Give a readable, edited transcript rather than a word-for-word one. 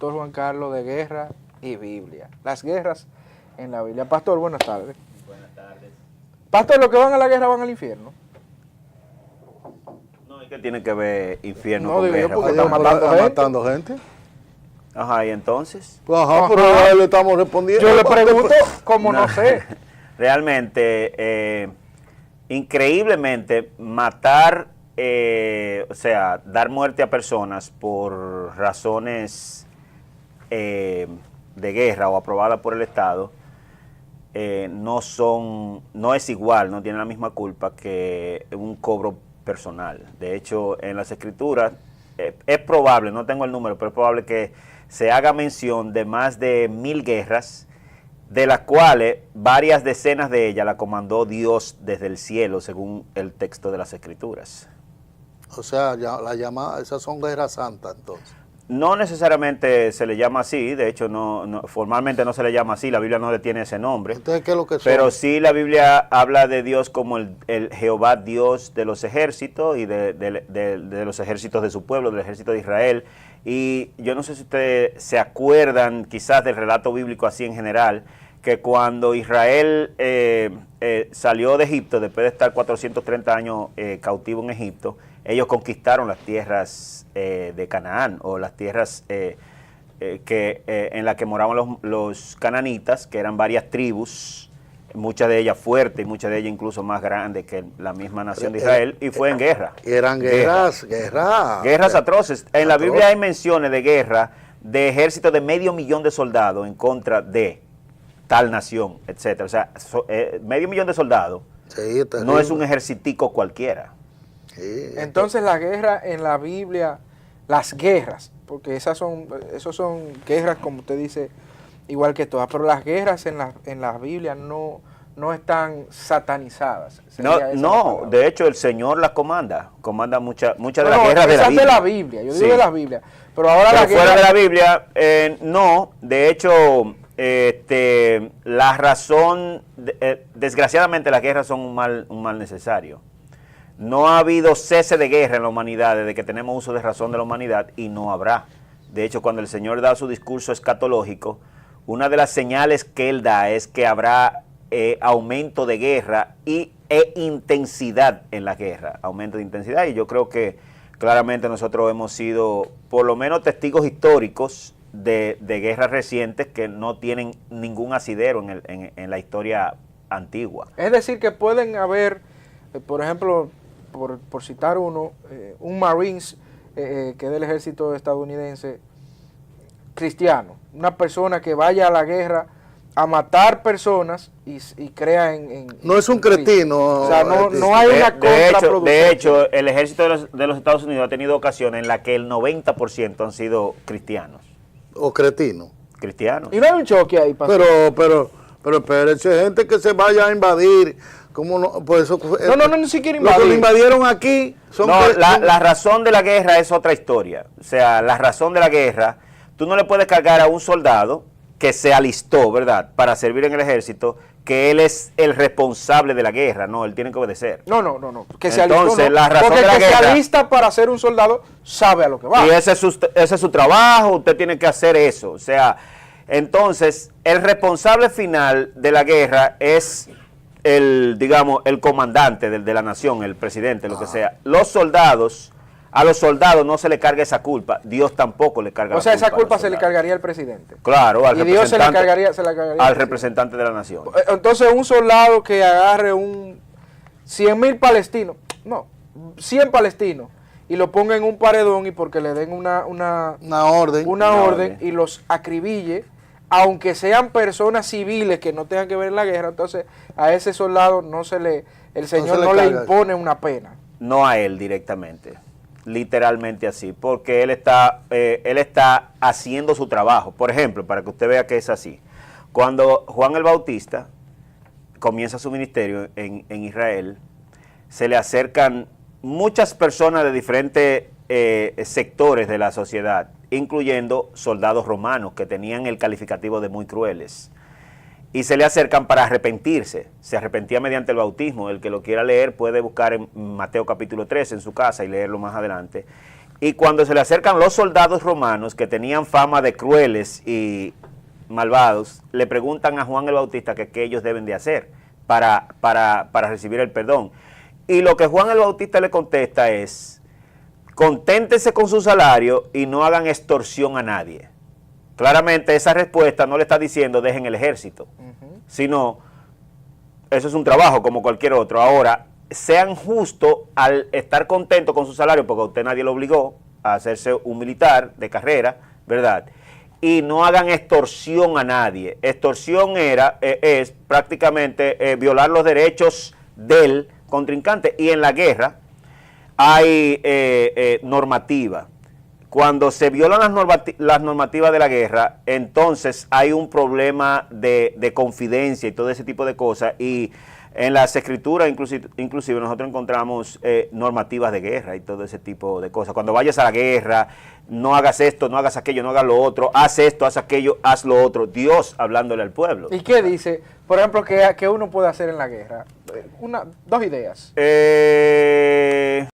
Pastor Juan Carlos de Guerra y Biblia. Las guerras en la Biblia. Pastor, buenas tardes. Buenas tardes. Pastor, los que van a la guerra van al infierno. No, ¿y qué tiene que ver infierno No, con digo yo, guerra? porque Adiós, está matando está gente. matando gente. Ajá, ¿y entonces? Pues ajá, Ajá. pero ya le estamos respondiendo. Yo le pregunto, como no sé. Realmente, increíblemente, matar, o sea, dar muerte a personas por razones de guerra o aprobadas por el Estado, no es igual, no tiene la misma culpa que un cobro personal. De hecho, en las Escrituras es probable, no tengo el número, pero es probable que se haga mención de más de 1000 guerras, de las cuales varias decenas de ellas la comandó Dios desde el cielo, según el texto de las Escrituras. O sea, ya, la llamada, esas son guerras santas, entonces. No necesariamente se le llama así, de hecho formalmente no se le llama así, la Biblia no le tiene ese nombre. Entonces, ¿qué es lo que son? Pero sí la Biblia habla de Dios como el Jehová Dios de los ejércitos y de los ejércitos de su pueblo, del ejército de Israel. Y yo no sé si ustedes se acuerdan quizás del relato bíblico así en general, que cuando Israel salió de Egipto, después de estar 430 años cautivo en Egipto, ellos conquistaron las tierras de Canaán, o las tierras en las que moraban los cananitas, que eran varias tribus, muchas de ellas fuertes y muchas de ellas incluso más grandes que la misma nación de Israel, y fue en guerra. Y eran guerras Guerras atroces. En la Biblia hay menciones de guerra de ejércitos de 500,000 de soldados en contra de tal nación, etcétera. O sea, 500,000 de soldados Sí, no es un ejercitico cualquiera. Sí, Entonces la guerra en la Biblia, las guerras, porque esos son guerras, como usted dice, igual que todas, pero las guerras en la Biblia no están satanizadas. No, de hecho el Señor las comanda muchas de las No, guerras de la esas Biblia. de la Biblia, yo digo Sí. de la Biblia, pero ahora Pero la guerra... fuera de la Biblia, no, de hecho, la razón, desgraciadamente las guerras son un mal necesario. No ha habido cese de guerra en la humanidad desde que tenemos uso de razón de la humanidad, y no habrá. De hecho, cuando el Señor da su discurso escatológico, una de las señales que Él da es que habrá aumento de guerra e intensidad en la guerra, aumento de intensidad, y yo creo que claramente nosotros hemos sido por lo menos testigos históricos de guerras recientes que no tienen ningún asidero en la historia antigua. Es decir, que pueden haber, por ejemplo, por citar uno, un Marines que es del ejército estadounidense cristiano, una persona que vaya a la guerra a matar personas y crea en no es un cretino. O sea, no hay una contraproducencia. De hecho, el ejército de los Estados Unidos ha tenido ocasiones en las que el 90% han sido cristianos. O cretino. Cristianos. Y no hay un choque ahí, pastor. Pero espérense, gente que se vaya a invadir, ¿cómo no? Pues eso, No, ni siquiera Los que lo invadieron aquí son... No, la razón de la guerra es otra historia. O sea, la razón de la guerra, tú no le puedes cargar a un soldado que se alistó, ¿verdad?, para servir en el ejército, que él es el responsable de la guerra. No, él tiene que obedecer. No. Que se Entonces, alistó, no. la razón porque de la el que se guerra... alista para ser un soldado sabe a lo que va. Y ese es su trabajo, usted tiene que hacer eso. O sea, entonces, el responsable final de la guerra es el comandante de la nación, el presidente, lo que sea. A los soldados no se le carga esa culpa, Dios tampoco le carga la culpa. O sea, esa culpa a los se le soldados. cargaría al presidente. Claro, al Y Dios se la cargaría al representante de la nación. Entonces, un soldado que agarre 100,000 palestinos, 100 palestinos, y lo ponga en un paredón y porque le den una orden y los acribille, aunque sean personas civiles que no tengan que ver en la guerra, entonces a ese soldado el Señor no le impone una pena. No a él directamente, literalmente así, porque él está haciendo su trabajo. Por ejemplo, para que usted vea que es así, cuando Juan el Bautista comienza su ministerio en Israel, se le acercan muchas personas de diferentes sectores de la sociedad, incluyendo soldados romanos que tenían el calificativo de muy crueles, y se le acercan para arrepentirse. Se arrepentía mediante el bautismo. El que lo quiera leer puede buscar en Mateo capítulo 13 en su casa y leerlo más adelante. Y cuando se le acercan los soldados romanos que tenían fama de crueles y malvados, le preguntan a Juan el Bautista que qué ellos deben de hacer para recibir el perdón. Y lo que Juan el Bautista le contesta es: conténtense con su salario y no hagan extorsión a nadie. Claramente esa respuesta no le está diciendo dejen el ejército, sino eso es un trabajo como cualquier otro. Ahora, sean justos al estar contentos con su salario, porque a usted nadie lo obligó a hacerse un militar de carrera, ¿verdad? Y no hagan extorsión a nadie. Extorsión es prácticamente violar los derechos del contrincante. Y en la guerra hay normativa. Cuando se violan las normativas de la guerra, entonces hay un problema de confidencia y todo ese tipo de cosas. Y en las escrituras, inclusive nosotros encontramos normativas de guerra y todo ese tipo de cosas. Cuando vayas a la guerra, no hagas esto, no hagas aquello, no hagas lo otro, haz esto, haz aquello, haz lo otro. Dios hablándole al pueblo. ¿Y qué dice? Por ejemplo, ¿qué uno puede hacer en la guerra? Dos ideas.